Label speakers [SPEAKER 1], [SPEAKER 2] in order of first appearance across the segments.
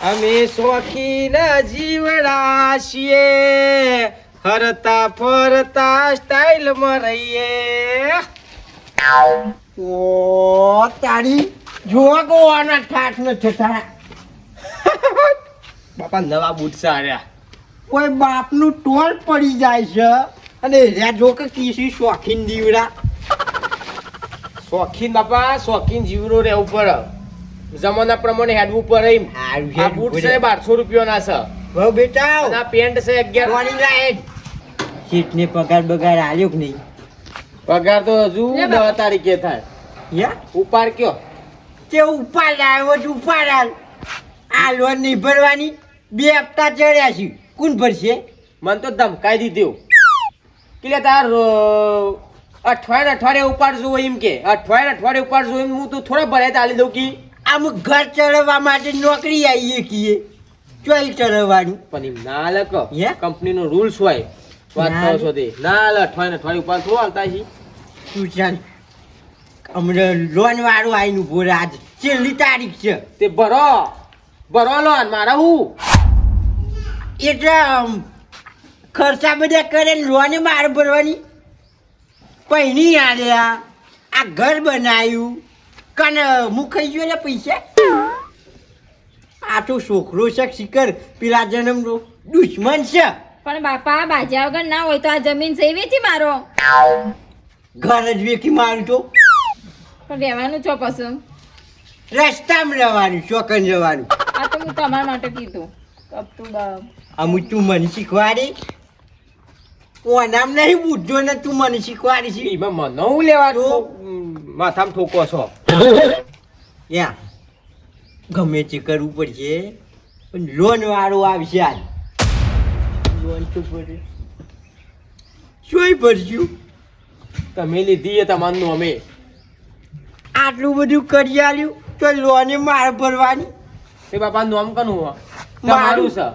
[SPEAKER 1] અમે શોખીન જીવડા છીએ, હરતા ફરતા સ્ટાઇલમાં રહીએ.
[SPEAKER 2] ઓ તારી જોવા ગોવાના ઠાઠ ન થતા.
[SPEAKER 1] બાપા નવા બૂટ સાર્યા.
[SPEAKER 2] કોઈ બાપનું ટોલ પડી જાય છે અને રે જો કે કીસી શોખીન દીવડા.
[SPEAKER 1] શોખીન બાપા શોખીન જીવડો રહેવું પડે. જમાના પ્રમાણે હેડવું પડે એમ. આ બૂટ છે 1200 રૂપિયાના છે.
[SPEAKER 2] બહુ બેટા
[SPEAKER 1] અને આ પેન્ટ છે 11.
[SPEAKER 2] કોની લાયક સીટને પગાર બગાર આલ્યો કે નહીં?
[SPEAKER 1] પગાર તો હજુ 10 તારીખે થાય.
[SPEAKER 2] યા
[SPEAKER 1] ઉપાડ કયો
[SPEAKER 2] તે ઉપાડ આવ્યો જ ઉપાડ હાલ. આ લોન નહીં ભરવાની 2 હપ્તા ચડ્યા છે. કોણ ભરશે?
[SPEAKER 1] મને તો ધમકાઈ દીધું કે તાર અઠવાડિયે ઉપાડજો એમ કે અઠવાડિયે ઉપાડજો એમ. હું તો થોડા ભરાય ચાલી દઉં કે
[SPEAKER 2] આમ ઘર ચલાવવા માટે નોકરી આવીએ કીએ ચોઈ ચલાવવાનું
[SPEAKER 1] પણ એમ ના લખ
[SPEAKER 2] હે?
[SPEAKER 1] કંપનીનો રૂલ્સ હોય. વાત
[SPEAKER 2] ના
[SPEAKER 1] કરો છો તે ના લે અઠવાડિયે ઉપાડ થોડું હાલતા છે.
[SPEAKER 2] તું ચાલ હમણાં લોન વાળું આવીને ઉભો રહે. આજ છેલ્લી તારીખ છે
[SPEAKER 1] તે ભરો લોન મારા હું
[SPEAKER 2] એટલે ખર્ચા બધા કરે લોન મારે ભરવાની. પૈની આલ્યા આ ઘર બનાવ્યું કને હું ખાઈ ગયો ને પૈસા. આ તો છોકરો છે શિખર પેલા જન્મનો દુશ્મન છે.
[SPEAKER 3] પણ બાપા બાજા વગર ના હોય તો આ જમીન છે વેચી મારો.
[SPEAKER 2] ઘર જ વેકી મારું તો
[SPEAKER 3] પણ રહેવાનું છો પસંદ.
[SPEAKER 2] રસ્તામાં રહેવાનું ચોકન જવાનું.
[SPEAKER 3] આ તો હું તમારા માટે કીધું. કપતું બાપ
[SPEAKER 2] અમુક તું મને શીખવાડી. ઓ નામ નહીં બુદ્ધો ને તું મને શીખવાડી છે.
[SPEAKER 1] એમાં મને હું લેવા માથામાં ઠોકો છો.
[SPEAKER 2] યા ગમે તે કરવું પડશે પણ લોન વાળો આવશે આજ. લોન તો ભરે શું ભરશું?
[SPEAKER 1] તમે લીધી એ તમારું અમે
[SPEAKER 2] આટલું બધું કરી આલ્યું તો લોને મારે ભરવાની.
[SPEAKER 1] એ બાપા નોમ કનું તમારું છે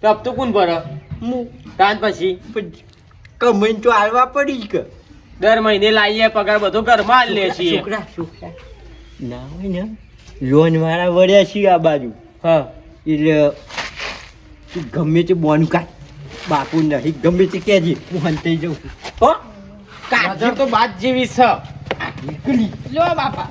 [SPEAKER 1] તો હપ્તો કોણ ભરે?
[SPEAKER 2] હું
[SPEAKER 1] તાન પછી
[SPEAKER 2] કમાઈને તો હાલવા પડી જ કે.
[SPEAKER 1] દર મહિને લાવીએ પગાર બધો ઘરમાં જ લે છીએ.
[SPEAKER 2] છોકરા ના હોય ને લોન વાળા વળ્યા છીએ આ બાજુ.
[SPEAKER 1] હા
[SPEAKER 2] એટલે તું ગમે તે બોન કાઢ. બાપુ નહીં ગમે તે કહેજે હું હંતાઈ જાઉં છું. હો
[SPEAKER 1] નજર તો બાદ જેવી છે.
[SPEAKER 2] નીકળી
[SPEAKER 3] લો બાપા.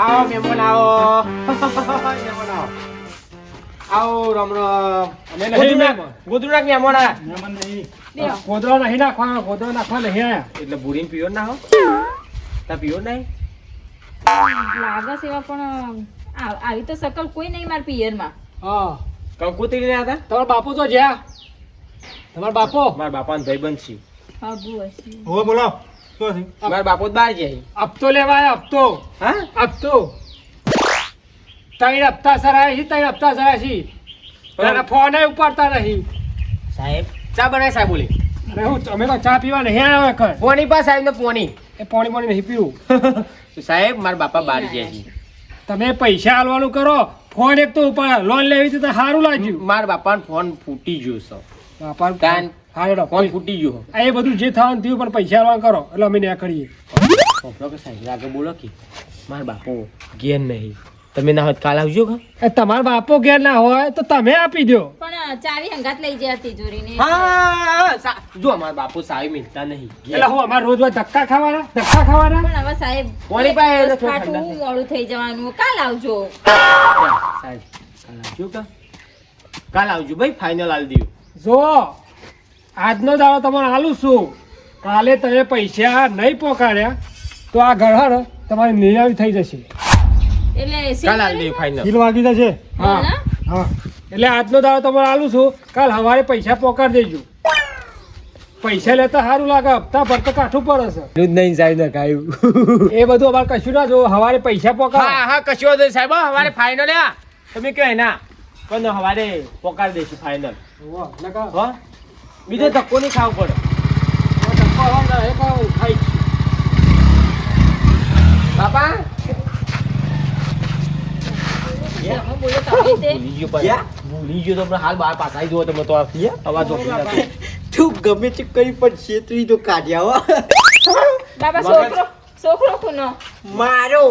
[SPEAKER 1] આવો મહેમાન આવો. મહેમાન આવો. આવો રામ રામ. ગોદરુના મહેમાન આ.
[SPEAKER 4] ગોદડો નહીં નાખવાનો, ગોદડો નાખવા નહીં આયા.
[SPEAKER 1] એટલે બુરીને પીવો ના હો. તા પીવો નહીં.
[SPEAKER 3] લાગે છે એવા પણ આવી તો શકલ કોઈ નહીં મારા પિયરમાં.
[SPEAKER 4] હા
[SPEAKER 1] કંકુતરી ને હતા.
[SPEAKER 4] તમારા બાપુ તો જ્યાં તમારા બાપો
[SPEAKER 1] મારા બાપાનો ભાઈબંધ છે.
[SPEAKER 3] હા બુ હશે.
[SPEAKER 4] હવે બોલો શું થયું?
[SPEAKER 1] મારા બાપો જ બહાર જાય.
[SPEAKER 4] હપ્તો લેવા આવ્યા, હપ્તો
[SPEAKER 1] હા
[SPEAKER 4] હપ્તો 3 હપ્તા સરાય છે, 3 હપ્તા સરાય છે. તારા ફોન ઉપાડતા નહીં.
[SPEAKER 1] સાહેબ ચા બનાય સાહેબ બોલી.
[SPEAKER 4] અરે હું અમે તો ચા પીવા નહીં આવ્યા કર.
[SPEAKER 1] પોણી પા સાહેબ ને પોણી.
[SPEAKER 4] એ પાણી નહીં પીવું.
[SPEAKER 1] તો સાહેબ મારા બાપા બહાર જાય છે.
[SPEAKER 4] તમે પૈસા આલવાનું કરો, ફોન એક તો ઉપાડ. લોન લેવી હતી તો સારું લાગ્યું.
[SPEAKER 1] મારા બાપાનો ફોન ફૂટી ગયો છે.
[SPEAKER 4] બાપા
[SPEAKER 1] કાન
[SPEAKER 4] હાલો
[SPEAKER 1] ફોન ફૂટી ગયો.
[SPEAKER 4] એ બધું જે થવાનું થયું પણ પૈસા આલવાનું કરો એટલે અમે ત્યાં કરીએ.
[SPEAKER 1] કોપડો કે સાહેબ આગળ બોલો કે મારા બાપો ઘેર નહીં. તમે ના હોત કાલ આવજો કે.
[SPEAKER 4] એ તમારા બાપો ઘેર ના હોય તો તમે આપી દો.
[SPEAKER 3] પણ ચાવી હંગાત લઈ જાય તિજોરીને.
[SPEAKER 1] હા જો મારા બાપુ સાહેબ મિલતા નહીં.
[SPEAKER 4] એટલે હું અમારે રોજ ધક્કા ખાવાના, ધક્કા ખાવાના.
[SPEAKER 3] પણ હવે સાહેબ
[SPEAKER 1] કોની પાસે એને થોડું
[SPEAKER 3] ખાટું
[SPEAKER 1] ઠંડા
[SPEAKER 3] મોડું થઈ જવાનું. કાલ આવજો.
[SPEAKER 1] સાહેબ કાલ આવજો કે. કાલ આવજો ભાઈ ફાઇનલ આલ દીધું.
[SPEAKER 4] જો આજનો દાડો તમારે આલું છું. કાલે તમે પૈસા નહીં પોકાડ્યા તો આ ઘર તમારી નિરાવી થઈ જશે.
[SPEAKER 3] એટલે
[SPEAKER 1] કાલ આલ દીધું ફાઇનલ.
[SPEAKER 4] ઢીલ વાગી જશે. હા હા એટલે આજનો દાડો તમારે આલું છું. કાલ સવારે પૈસા પોકાડી દેજો. પૈસા લેતા સારું લાગે, હપ્તા ભરતા કાઠું પડે છે.
[SPEAKER 1] દૂધ નહીં સાહેબ ને ખાયું.
[SPEAKER 4] એ બધું અમારે કશું ના જો. સવારે પૈસા પોકાડ.
[SPEAKER 1] હા હા કશું વાંધો નહીં સાહેબ. હવારે ફાઇનલ તમે કહો ના પણ હવારે પોકાડી દઈશું ફાઇનલ. હો બીજો ધક્કો નહીં ખાવો પડે. બાપા
[SPEAKER 3] બોલ્યો તમે તે
[SPEAKER 1] ભૂલી ગયો પણ.
[SPEAKER 2] યા?
[SPEAKER 1] ભૂલી ગયો તો આપણે હાલ બહાર પાછા આવી જુઓ તમે તો આ અવાજ ઓછી નાખો.
[SPEAKER 2] તું ગમે તે કરી પણ છેતરી તો કાઢ્યા હો
[SPEAKER 3] બાબા
[SPEAKER 1] મગજ.
[SPEAKER 3] છોકરો કોનો
[SPEAKER 2] મારો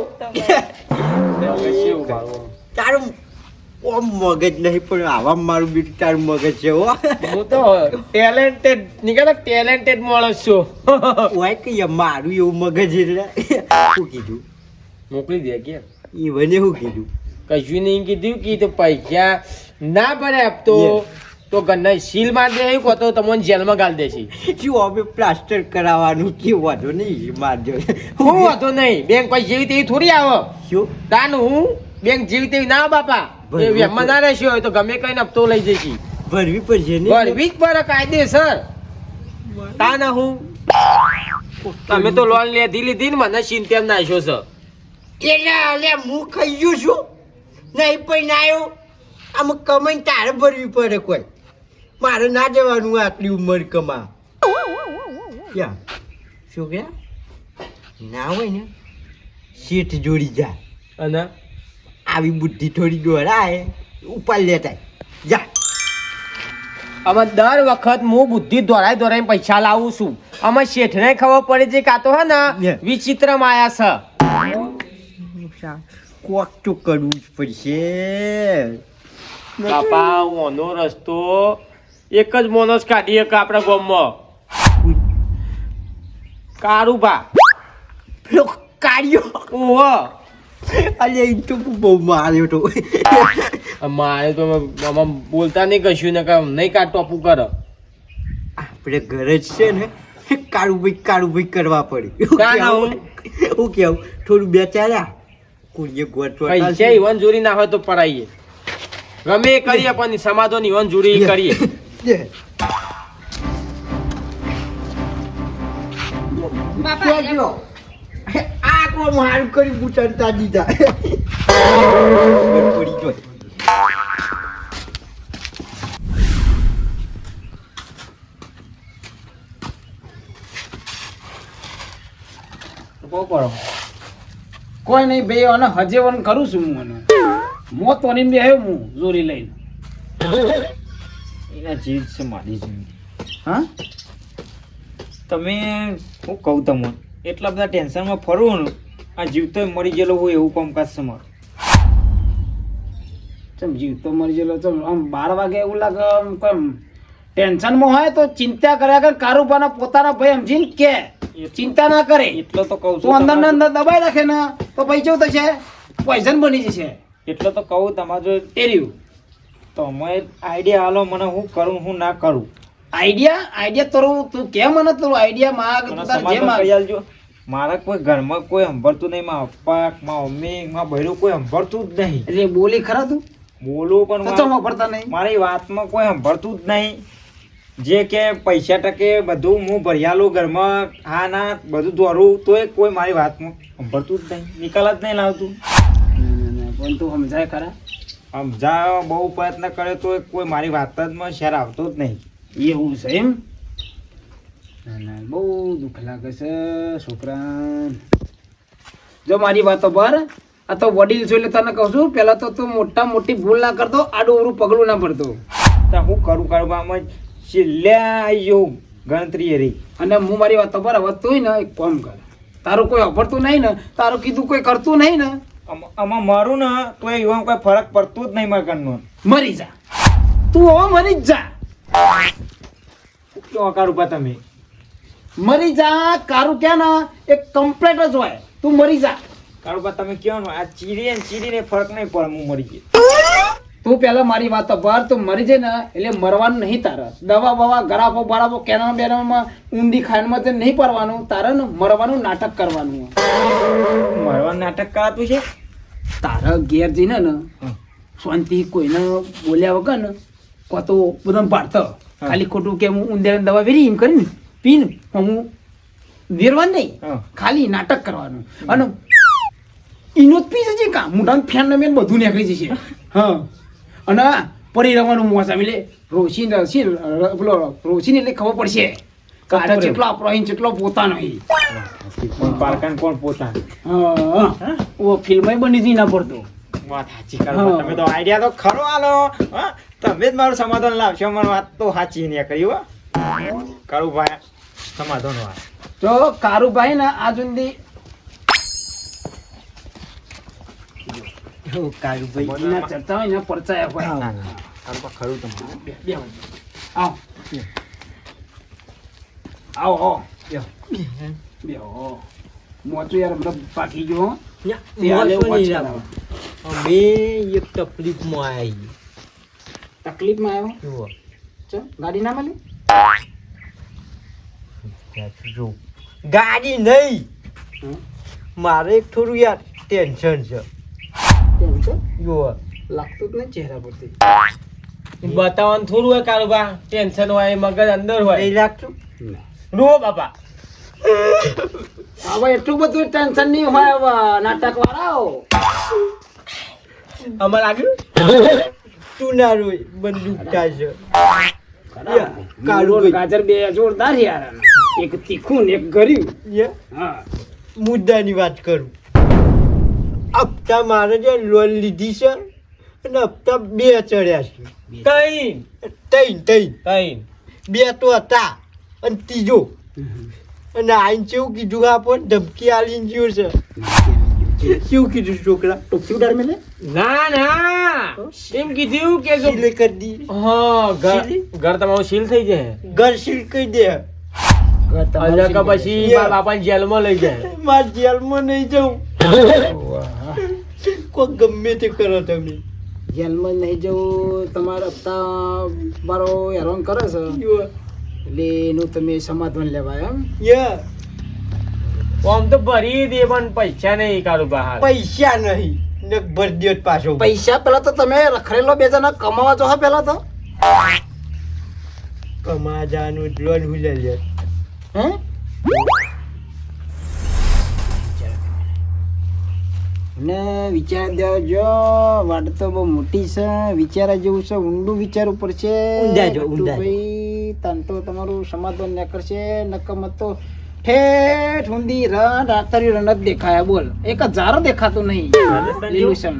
[SPEAKER 1] કેવું મારું?
[SPEAKER 2] તારું ઓમ મગજ નહીં પણ આવા મારું બેટું તારું મગજ છે હો
[SPEAKER 1] હું તો ટેલેન્ટેડ નીકળે ટેલેન્ટેડ માણસ છું.
[SPEAKER 2] ઓય કે મારું એવું મગજ એટલે શું કીધું
[SPEAKER 1] મોકલી દે કે
[SPEAKER 2] ઈવને શું કીધું
[SPEAKER 1] કશું નહીં કીધું કે તો પૈસા ના ભરે આપતો તો ઘરના સીલ માર દે એવું કહો તો તમને જેલમાં ગાળ દેશે.
[SPEAKER 2] શું હવે પ્લાસ્ટર કરાવવાનું કે વાંધો નહીં મારજો
[SPEAKER 1] હું વાંધો નહીં બેંક કોઈ જેવી તેવી થોડી આવે
[SPEAKER 2] શું
[SPEAKER 1] તાન હું બેંક જેવી તેવી ના આવે બાપા.
[SPEAKER 2] બરાબર.
[SPEAKER 1] એ વેમમાં ના રહેશે હોય તો ગમે કઈ હપ્તો લઈ જશે.
[SPEAKER 2] ભરવી પડશે ને
[SPEAKER 1] ભરવી જ પડે કાયદેસર. તાન હું તમે તો લોન લીધી ને મને સિંતેમ નાખ્યો છે.
[SPEAKER 2] એટલે અલે હું ખાઈ ગયો છું નહીં પણ આવ્યો આમ કમાઈને તારે ભરવી પડે કોઈ મારે ના જવાનું આટલી ઉંમર કમા ક્યાં છોકરા ના હોય ને શેઠ જોડી જા
[SPEAKER 1] અને
[SPEAKER 2] આવી બુદ્ધિ થોડી દોડાય ઉપાડ લેતા જા
[SPEAKER 1] આમાં દર વખત હું બુદ્ધિ દોરાઈ પૈસા લાવું છું. આમાં શેઠને ખબર પડે છે કાં તો હે ને
[SPEAKER 2] Yeah.
[SPEAKER 1] વિચિત્ર માયા છે.
[SPEAKER 2] કોક તો કરવું જ પડશે
[SPEAKER 1] બાપા ઓનો રસ્તો એક જ મોનસ કાઢી એક આપણા ગામમાં કારુભા.
[SPEAKER 2] પેલો કાર્યો
[SPEAKER 1] ઓહો
[SPEAKER 2] અલે એ તો બહુ માર્યો તો
[SPEAKER 1] મારે તો આમાં બોલતા નહીં કશું ને કામ નહીં કાઢ ટોપું કરે.
[SPEAKER 2] આપણે ઘરે જ છે ને કાળુભાઈ કરવા પડે
[SPEAKER 1] કાં ના હું?
[SPEAKER 2] હું કેવું થોડું બે ચાલ્યા કુડીએ ગોઠવા
[SPEAKER 1] પૈસા ઈવન જોરી ના હોય તો પડાઈએ ગમે એ કરીએ પણ સમાધાન ઈવન જોરી કરીએ.
[SPEAKER 3] બાપા
[SPEAKER 2] આ કોણ મારું કરી બુટનતા દીધા પડી જોઈ
[SPEAKER 5] કોઈ નહીં ભાઈ અને હજેવન કરું છું હું અને મોત તોની બે હું જોરી લઈને
[SPEAKER 6] એના જીવ છે મારી જિંદગી.
[SPEAKER 5] હા
[SPEAKER 6] તમે હું કહું તમને એટલા બધા ટેન્શનમાં ફરવું ને આ જીવતો મરી ગયેલો હોય એવું કામકાજ છે મારું.
[SPEAKER 5] ચમ જીવ તો મરી ગયેલો ચમ આમ 12 વાગે એવું લાગે આમ કોઈ ટેન્શનમાં હોય તો ચિંતા કર્યા કર કારુબાના પોતાના ભાઈ સમજીને કે ચિંતા ના કરે
[SPEAKER 6] એટલો તો કહું
[SPEAKER 5] તું અંદર ને
[SPEAKER 6] છું
[SPEAKER 5] અંદર દબાઈ રાખે ને તો પૈસા થશે પોઈઝન બની જશે
[SPEAKER 6] એટલો તો કહું તમારે જો
[SPEAKER 5] એ રહ્યું
[SPEAKER 6] તમે આઈડિયા હાલો મને હું કરું હું ના કરું
[SPEAKER 5] આઈડિયા તારું તું કે મને તારું આઈડિયા માગ
[SPEAKER 6] મને
[SPEAKER 5] તું તાર જે
[SPEAKER 6] સમાજમાં
[SPEAKER 5] માગ
[SPEAKER 6] કહી આલજો. મારા કોઈ ઘરમાં કોઈ સંભળતું નહીં, મારા પપ્પા મારા મમ્મી મારા બહેરું કોઈ સંભળતું જ નહીં.
[SPEAKER 5] એટલે બોલી ખરા તું
[SPEAKER 6] બોલું પણ
[SPEAKER 5] તો ચમ
[SPEAKER 6] મારા-
[SPEAKER 5] વાપરતા નહીં
[SPEAKER 6] મારી વાતમાં કોઈ સંભળતું જ નહીં. જે કે પૈસા ટકે બધું હું ભરિયાલું ઘરમાં હા ના બધું દોરું તોય કોઈ મારી વાતમાં સંભળતું જ નહીં, નિકાલ જ નહીં લાવતું.
[SPEAKER 5] ના, પણ તું સમજાય ખરા
[SPEAKER 6] સમજાવવા બહુ પ્રયત્ન કરે તો કોઈ મારી વાત જ માં શેર આવતો જ નહીં.
[SPEAKER 5] એવું છે એમ ના ના બહુ દુઃખ લાગે છે છોકરા જો મારી વાતો પર આ તો વડીલ છું એટલે તને કહું છું પેલા તો તું મોટા મોટી ભૂલ ના કરતો આડું અવરું પગલું ના પડતો
[SPEAKER 6] તો હું કરું આમાં છેલ્લે આવી જવું ગણતરી એ રહી.
[SPEAKER 5] અને હું મારી વાતો પર હવે તું ને એક કામ કર તારું કોઈ અભરતું નહીં ને તારું કીધું કોઈ કરતું નહીં ને
[SPEAKER 6] આમાં મારું ને તો એમાં કોઈ ફરક પડતું જ નહીં મારા ઘરનો.
[SPEAKER 5] મરી જા તું હવે મરી જ જા
[SPEAKER 6] કેવા કારું પા તમે
[SPEAKER 5] મરી જા કારું કે ને એક કમ્પ્લેટ જ હોય તું મરી જા
[SPEAKER 6] કારું પા તમે કહો ને આ ચીરીને ફરક નહીં પડે હું મરી ગયો.
[SPEAKER 5] તું પેલા મારી વાત ભર તું મરી જાય ને એટલે મરવાનું નહીં તારે દવા બવા ગરાફો બરાફો કેનામાં બેનામાં ઊંડી ખાંડમાં તે નહીં પડવાનું તારે ને મરવાનું નાટક કરવાનું
[SPEAKER 6] મરવાનું નાટક કરાતું છે.
[SPEAKER 5] તારા ઘેર જઈને ને શાંતિ કોઈને બોલ્યા વગર ને કો તો બધા પાડતો ખાલી ખોટું કે હું ઊંધે દવા વેરી એમ કરીને પીને હું વેરવાનું નહીં
[SPEAKER 6] હા.
[SPEAKER 5] ખાલી નાટક કરવાનું અને ઈનો જ પી જશે કા મોઢામાં ફેન ને મેન બધું નીકળી જશે હા અને પડી રહેવાનું મોસમ એટલે પેલો રોશી એટલે ખબર પડશે કાઢે જેટલો આપણો અહીં જેટલો પોતાનો અહીં
[SPEAKER 6] કોણ પારકાન કોણ પોતા.
[SPEAKER 5] હા ઓ ફિલ્મ બની જ ના પડતો
[SPEAKER 6] વાત સાચી કરો તમે તો આઈડિયા તો ખરો આલો હા તમે જ મારું સમાધાન લાવશો મને વાત તો સાચી નહીં કરી હો કાળુ ભાઈ સમાધાન વાત
[SPEAKER 5] તો કારુભાઈ ને આ સુધી
[SPEAKER 2] કારુભાઈ
[SPEAKER 5] ના ચર્ચા હોય ને પરચાયા હોય
[SPEAKER 6] કાળુ ભાઈ ખરું તમારું
[SPEAKER 5] બે આવો આવો બેહો મોચું યાર મતલબ પાકી ગયો હો. તે હાલે પાછા આવે.
[SPEAKER 2] અમે એક તકલીફમાં આવી
[SPEAKER 5] તકલીફમાં આવ્યો
[SPEAKER 2] જુઓ
[SPEAKER 5] ચલ ગાડી ના મળી
[SPEAKER 2] જો ગાડી નહીં
[SPEAKER 5] હમ.
[SPEAKER 2] મારે એક થોડું યાર ટેન્શન છે
[SPEAKER 5] કેમ છે
[SPEAKER 2] જુઓ
[SPEAKER 5] લાગતું જ નહીં ચહેરા પરથી
[SPEAKER 1] બતાવવાનું થોડું હોય કારુબા ટેન્શન હોય મગજ અંદર હોય
[SPEAKER 2] નહીં લાગતું
[SPEAKER 1] રો બાપા
[SPEAKER 5] હવે એટલું બધું ટેન્શન નહીં હોય હવે નાટક વાળાઓ
[SPEAKER 1] અમારે લાગ્યું
[SPEAKER 2] તું ના રોય બંદૂક છે
[SPEAKER 5] કાળું ગાજર બે જોરદાર યાર આના. એક તીખું ને એક ગર્યું હા
[SPEAKER 2] મુદ્દાની વાત કરું હપ્તા મારે જે લોન લીધી છે અને હપ્તા 2 ચડ્યા છે ત્રણ બે તો હતા અને ત્રીજો અને આઈને કેવું કીધું આપણને ધમકી આલીને ગયો છે શું કીધું છોકરા
[SPEAKER 5] ટોપી ઉડાડ મેલે
[SPEAKER 1] ના ના એમ કીધું કે જો
[SPEAKER 2] સિલે કરી દી
[SPEAKER 1] હા ઘર તમારું સીલ થઈ જાય
[SPEAKER 2] ઘર સીલ કરી દે
[SPEAKER 1] અલ્યા કે પછી મારા બાપાને જેલમાં લઈ જાય
[SPEAKER 2] માર જેલમાં નહીં જાઉં કોઈ ગમે તે કરો તમે
[SPEAKER 5] જેલમાં નહીં જવું તમારા હપ્તા મારો હેરાન કરે છે એટલે એનું તમે સમાધાન લેવાય એમ
[SPEAKER 2] યા
[SPEAKER 1] આમ તો ભરી દે પણ પૈસા નહીં કારુબા હાલ
[SPEAKER 2] પૈસા નહીં ને ભરી દ્યો પાછો
[SPEAKER 5] પૈસા પેલા તો તમે રખડેલો બે જણા કમાવા જો પેલા તો
[SPEAKER 2] કમા જાનું લોન હુલે લે
[SPEAKER 5] હે ને વિચાર દેજો વાટ તો બહુ મોટી છે વિચારા જેવું છે ઊંડું વિચારવું પડશે
[SPEAKER 2] ઊંડા જો, ઊંડા.
[SPEAKER 5] ભાઈ તન તો તમારું સમાધાન ન કરશે નકમ તો ઠેઠ ઊંડી રણ રાતરી રણ જ દેખાયા બોલ એક હજાર દેખાતું નહીં લીલુંછમ.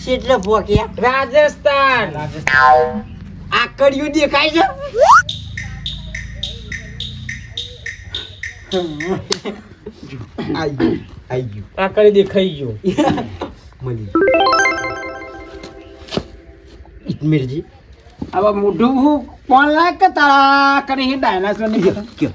[SPEAKER 2] કેટલે પોક્યા
[SPEAKER 1] રાજસ્થાન
[SPEAKER 2] આકડિયું દેખાય છે આઈ ગયું
[SPEAKER 1] આ કરી દેખાઈ ગયો
[SPEAKER 2] મળી ઇતમીરજી
[SPEAKER 5] હવે મોઢું હું કોણ લાગ કે તારા કરી ડાયનાસોર ની
[SPEAKER 2] કયો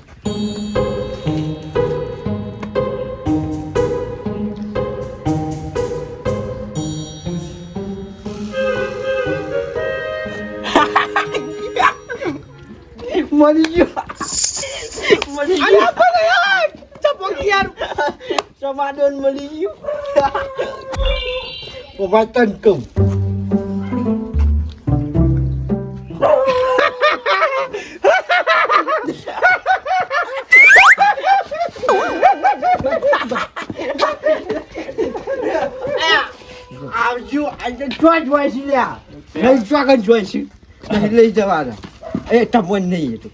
[SPEAKER 2] મળી ગયો સમાધાન મળી ગયું પપ્પા તન કમ આવજો આજે ચોટ હોય છે લ્યા નહીં ચોકન જોઈ છે નહીં લઈ જવાના એ તમને નહીં હતું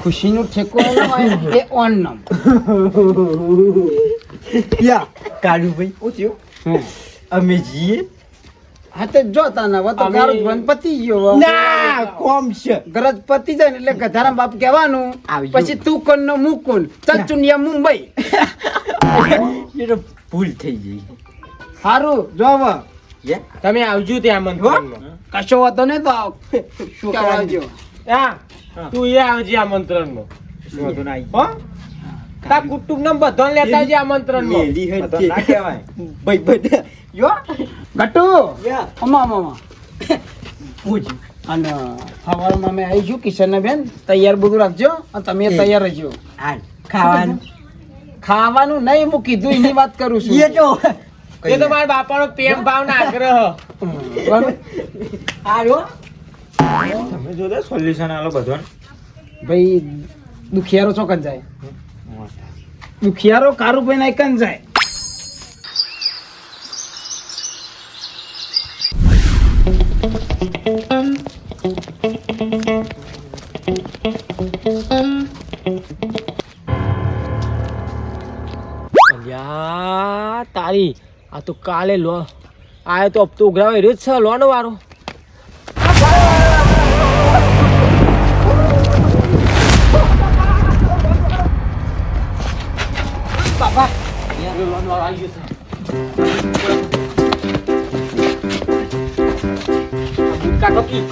[SPEAKER 5] ખુશીનું ઠેકો એ ઓન નામ
[SPEAKER 2] યા કાળુભાઈ શું થયું અમે જઈએ
[SPEAKER 5] હા તો જોતા ના તો
[SPEAKER 1] અમે-
[SPEAKER 5] ગરજ બંધ પતી ગયો
[SPEAKER 2] ના કોમ છે
[SPEAKER 5] ગરજ પતી જાય ને એટલે ગધારા બાપ કહેવાનું
[SPEAKER 2] આવજો.
[SPEAKER 5] પછી તું કોણ નો હું કોણ ચચુનિયા મુંબઈ
[SPEAKER 2] એ તો ભૂલ થઈ ગઈ
[SPEAKER 5] સારું જોવ
[SPEAKER 2] યા
[SPEAKER 1] તમે આવજો ત્યાં આમંત્રણમાં
[SPEAKER 5] કશો વાતો નહીં તો આવજો
[SPEAKER 1] હા તું એ આવજે આમંત્રણમાં
[SPEAKER 6] વાંધો ના આવી.
[SPEAKER 1] હો તા કુટુંબને બધાને લેતા આવજે આમંત્રણમાં
[SPEAKER 2] મેલી હે
[SPEAKER 6] વાંધો ના કહેવાય.
[SPEAKER 2] ભાઈ ભાઈ યો
[SPEAKER 5] ગટુ
[SPEAKER 2] યા
[SPEAKER 5] અમા
[SPEAKER 2] પૂછ
[SPEAKER 5] અને સવારમાં અમે આવીશું કિશન બેન તૈયાર બધું રાખજો અને તમે તૈયાર રહેજો
[SPEAKER 2] હાલ ખાવાનું
[SPEAKER 5] ખાવાનું નહીં હું કીધું એની વાત કરું છું
[SPEAKER 2] એ તો
[SPEAKER 1] એ તો મારા બાપાનો પ્રેમ ભાવ ના આગ્રહ
[SPEAKER 5] બરાબર?
[SPEAKER 2] આયો
[SPEAKER 6] તમે જોતા સોલ્યુશન આલો બધું
[SPEAKER 5] ભાઈ દુખિયારો ચોકન જાય દુખિયારો કારુભાઈ ના એકન જાય
[SPEAKER 1] અલ્યા તારી આ તો કાલે આ તો હપ્તો ઉઘરાવે રહ્યો જ છે લોન વાળો. બાપા યાર લોન વાળો આવી ગયો છે. કાઢો કી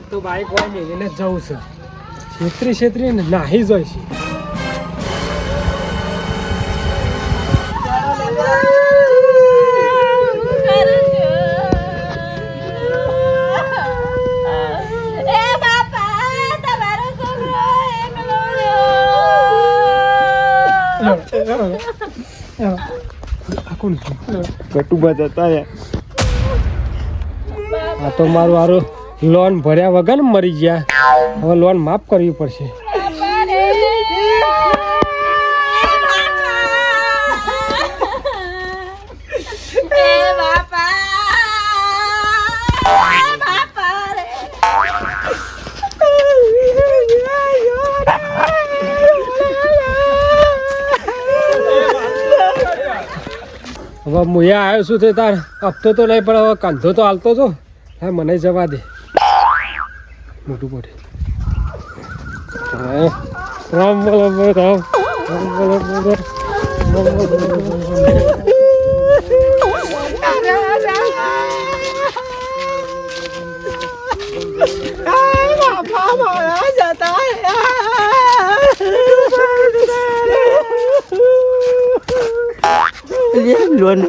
[SPEAKER 4] તો બાઈક હોય ને એને જવું છે છેતરી ને નાહી જાય છે. આ કોણ છે?
[SPEAKER 6] ગટુબા જતા રહ્યા.
[SPEAKER 4] આ તો મારું હારું લોન ભર્યા વગર ને મરી ગયા. હવે લોન માફ કરવી પડશે. હવે મુયા આવ્યો છું તે તાર હપ્તો તો નહીં પણ હવે કાંધો તો હાલતો છો. હા મને જવા દે મોટું પડે. રામ બોલો રામ રામ બોલો
[SPEAKER 2] લોન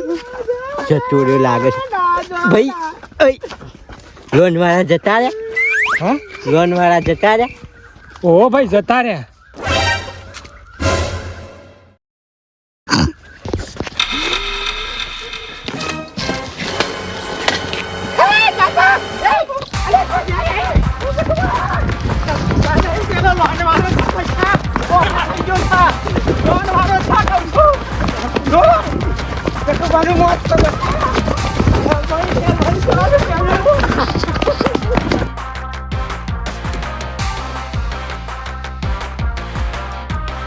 [SPEAKER 2] જતો રહ્યો લાગે છે ભાઈ. લોન વાળા જતા રહ્યા.
[SPEAKER 4] હા
[SPEAKER 2] લોન વાળા જતા રહ્યા.
[SPEAKER 4] ઓહો ભાઈ જતા રહ્યા.
[SPEAKER 5] લોન વાળો